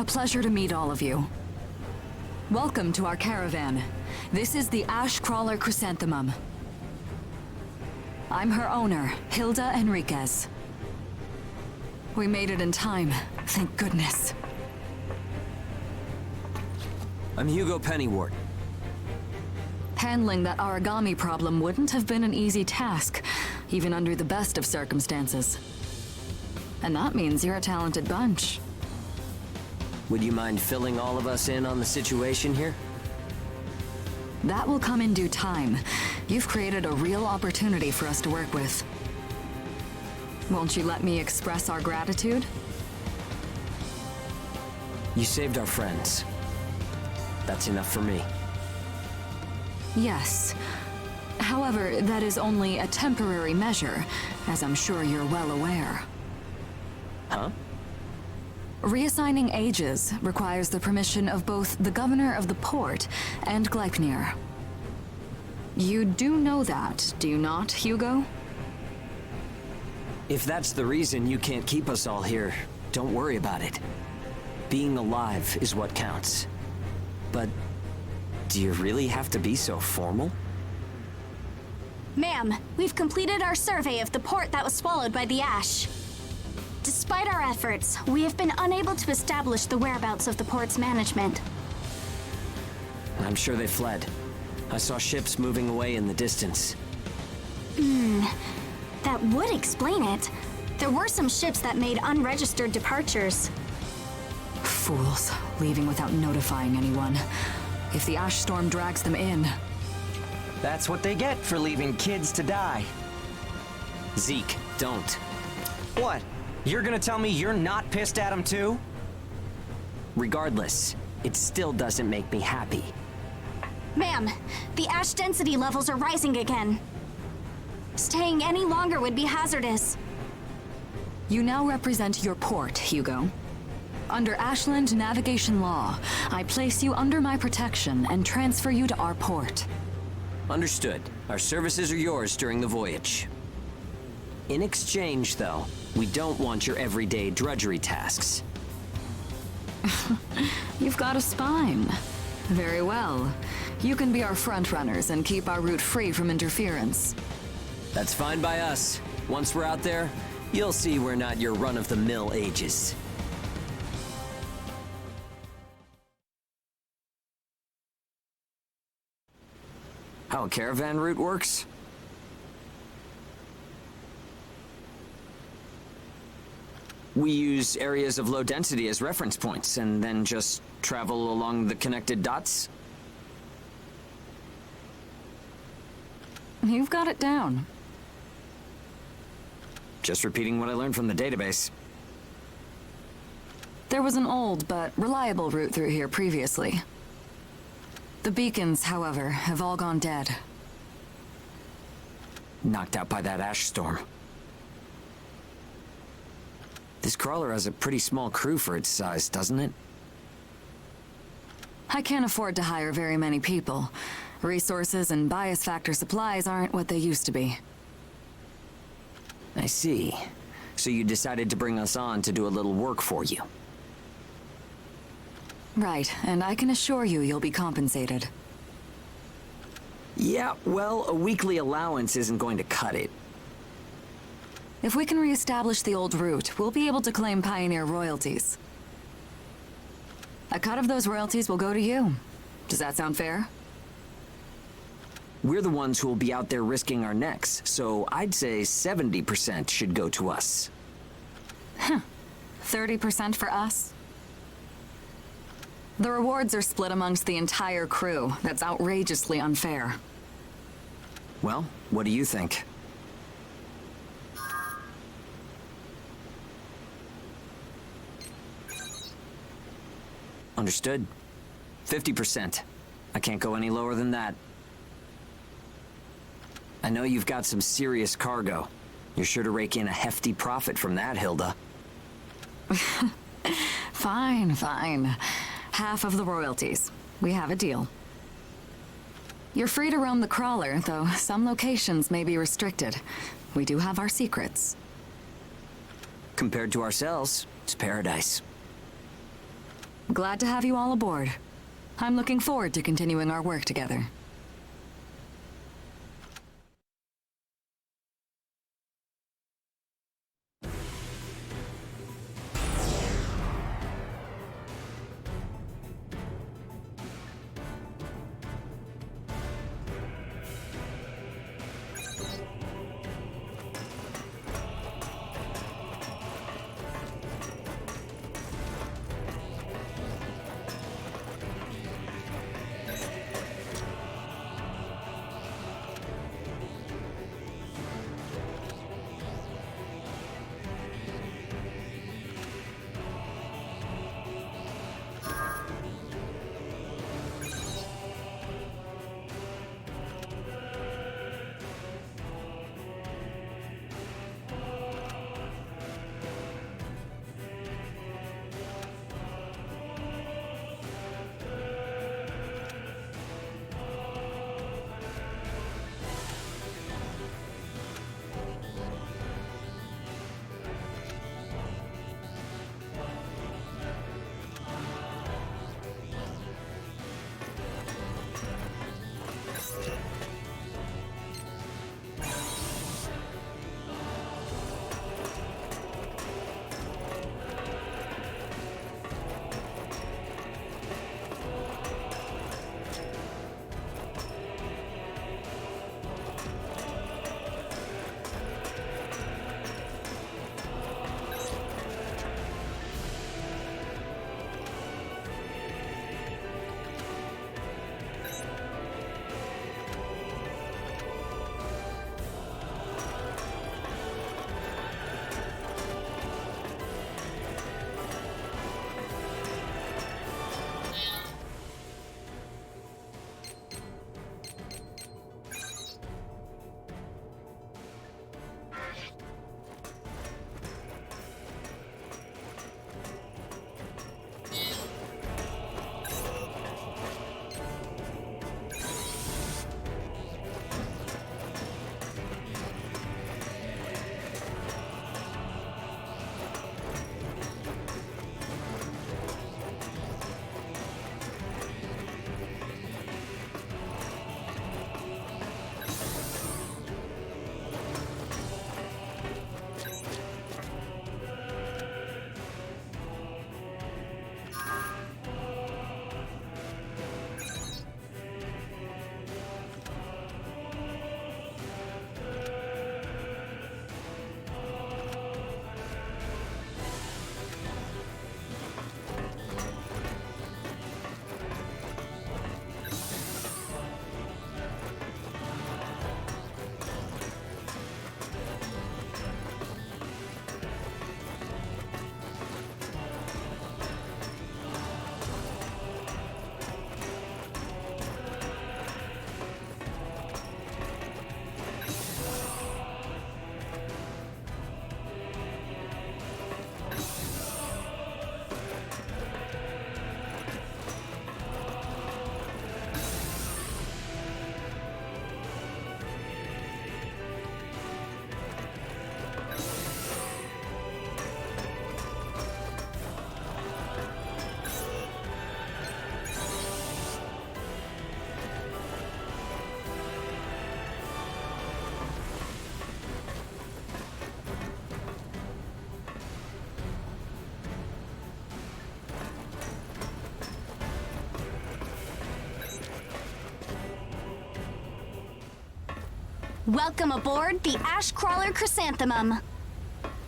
A pleasure to meet all of you. Welcome to our caravan. This is the Ash Crawler Chrysanthemum. I'm her owner, Hilda Enriquez. We made it in time, thank goodness. I'm Hugo Pennywort. Handling that Aragami problem wouldn't have been an easy task, even under the best of circumstances. And that means you're a talented bunch. Would you mind filling all of us in on the situation here? That will come in due time. You've created a real opportunity for us to work with. Won't you let me express our gratitude? You saved our friends. That's enough for me. Yes. However, that is only a temporary measure, as I'm sure you're well aware. Huh? Reassigning ages requires the permission of both the governor of the port and Gleipnir. You do know that, do you not, Hugo? If that's the reason you can't keep us all here, don't worry about it. Being alive is what counts. But do you really have to be so formal? Ma'am, we've completed our survey of the port that was swallowed by the ash. Despite our efforts, we have been unable to establish the whereabouts of the port's management. I'm sure they fled. I saw ships moving away in the distance. That would explain it. There were some ships that made unregistered departures. Fools, leaving without notifying anyone. If the ash storm drags them in... That's what they get for leaving kids to die. Zeke, don't. What? You're gonna tell me you're not pissed at them too? Regardless, it still doesn't make me happy. Ma'am, the ash density levels are rising again. Staying any longer would be hazardous. You now represent your port, Hugo. Under Ashland navigation law, I place you under my protection and transfer you to our port. Understood. Our services are yours during the voyage. In exchange, though, we don't want your everyday drudgery tasks. You've got a spine. Very well. You can be our front runners and keep our route free from interference. That's fine by us. Once we're out there, you'll see we're not your run-of-the-mill ages. How a caravan route works? We use areas of low density as reference points, and then just travel along the connected dots? You've got it down. Just repeating what I learned from the database. There was an old but reliable route through here previously. The beacons, however, have all gone dead. Knocked out by that ash storm. This crawler has a pretty small crew for its size, doesn't it? I can't afford to hire very many people. Resources and bias factor supplies aren't what they used to be. I see. So you decided to bring us on to do a little work for you. Right, and I can assure you you'll be compensated. Yeah, well, a weekly allowance isn't going to cut it. If we can reestablish the old route, we'll be able to claim Pioneer royalties. A cut of those royalties will go to you. Does that sound fair? We're the ones who will be out there risking our necks, so I'd say 70% should go to us. 30% for us? The rewards are split amongst the entire crew. That's outrageously unfair. Well, what do you think? Understood. 50%. I can't go any lower than that. I know you've got some serious cargo. You're sure to rake in a hefty profit from that, Hilda. Fine, fine. Half of the royalties. We have a deal. You're free to roam the crawler, though some locations may be restricted. We do have our secrets. Compared to ourselves, it's paradise. Glad to have you all aboard. I'm looking forward to continuing our work together. Welcome aboard the Ash Crawler Chrysanthemum.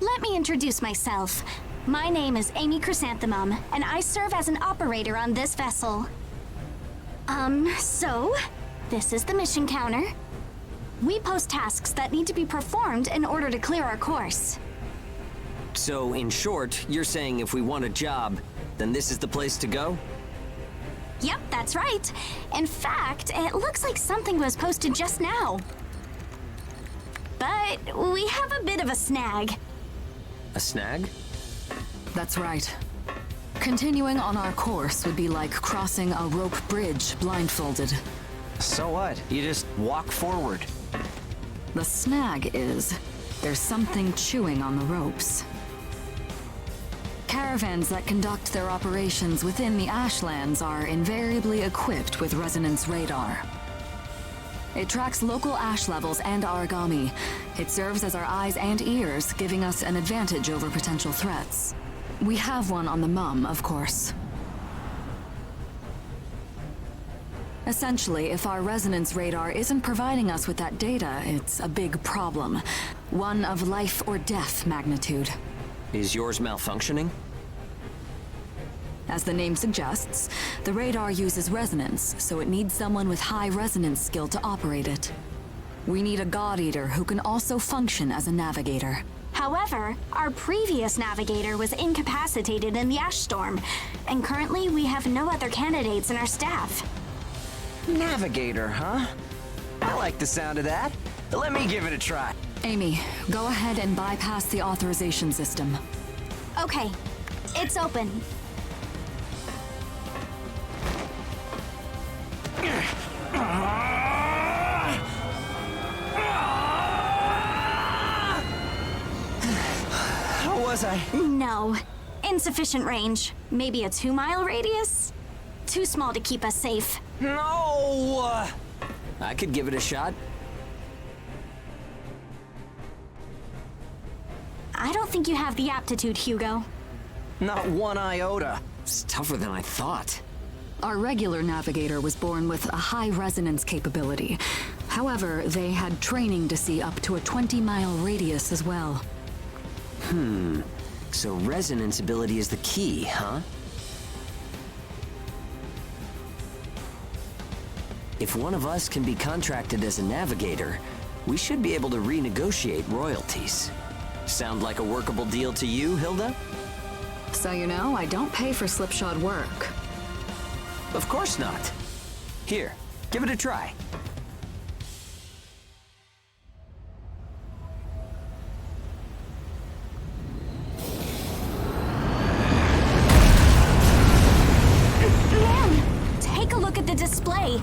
Let me introduce myself. My name is Amy Chrysanthemum, and I serve as an operator on this vessel. So, this is the mission counter. We post tasks that need to be performed in order to clear our course. So, in short, you're saying if we want a job, then this is the place to go? Yep, that's right. In fact, it looks like something was posted just now. But we have a bit of a snag. A snag? That's right. Continuing on our course would be like crossing a rope bridge blindfolded. So what? You just walk forward. The snag is, there's something chewing on the ropes. Caravans that conduct their operations within the Ashlands are invariably equipped with resonance radar. It tracks local ash levels and Aragami. It serves as our eyes and ears, giving us an advantage over potential threats. We have one on the mum, of course. Essentially, if our resonance radar isn't providing us with that data, it's a big problem. One of life or death magnitude. Is yours malfunctioning? As the name suggests, the radar uses resonance, so it needs someone with high resonance skill to operate it. We need a God Eater who can also function as a navigator. However, our previous navigator was incapacitated in the ash storm, and currently we have no other candidates in our staff. Navigator, huh? I like the sound of that. Let me give it a try. Amy, go ahead and bypass the authorization system. Okay, it's open. How was I? No. Insufficient range. Maybe a 2-mile radius? Too small to keep us safe. No! I could give it a shot. I don't think you have the aptitude, Hugo. Not one iota. It's tougher than I thought. Our regular navigator was born with a high resonance capability. However, they had training to see up to a 20-mile radius as well. So resonance ability is the key, huh? If one of us can be contracted as a navigator, we should be able to renegotiate royalties. Sound like a workable deal to you, Hilda? So you know, I don't pay for slipshod work. Of course not. Here, give it a try. Man, take a look at the display.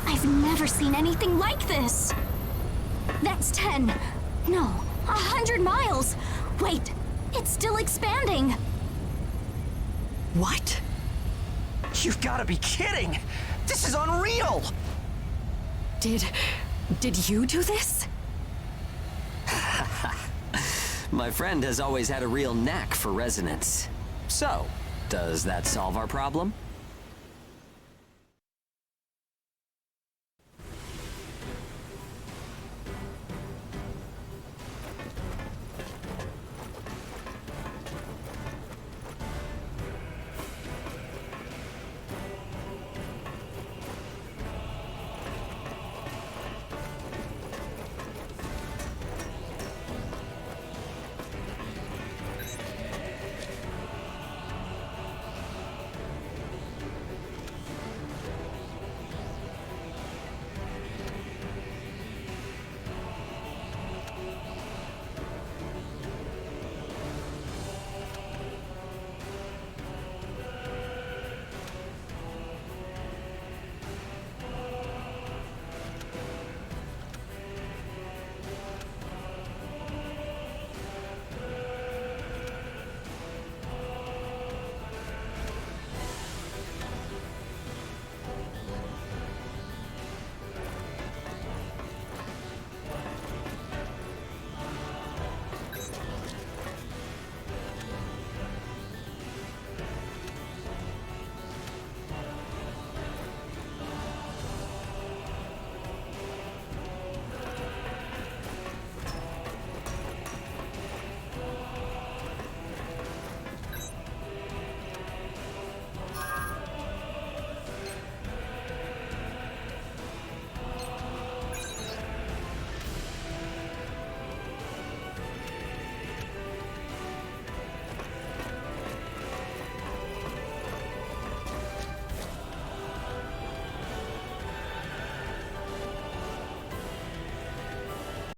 I've never seen anything like this. That's 10. No, 100 miles. Wait, it's still expanding. What? You've got to be kidding! This is unreal! Did you do this? My friend has always had a real knack for resonance. So, does that solve our problem?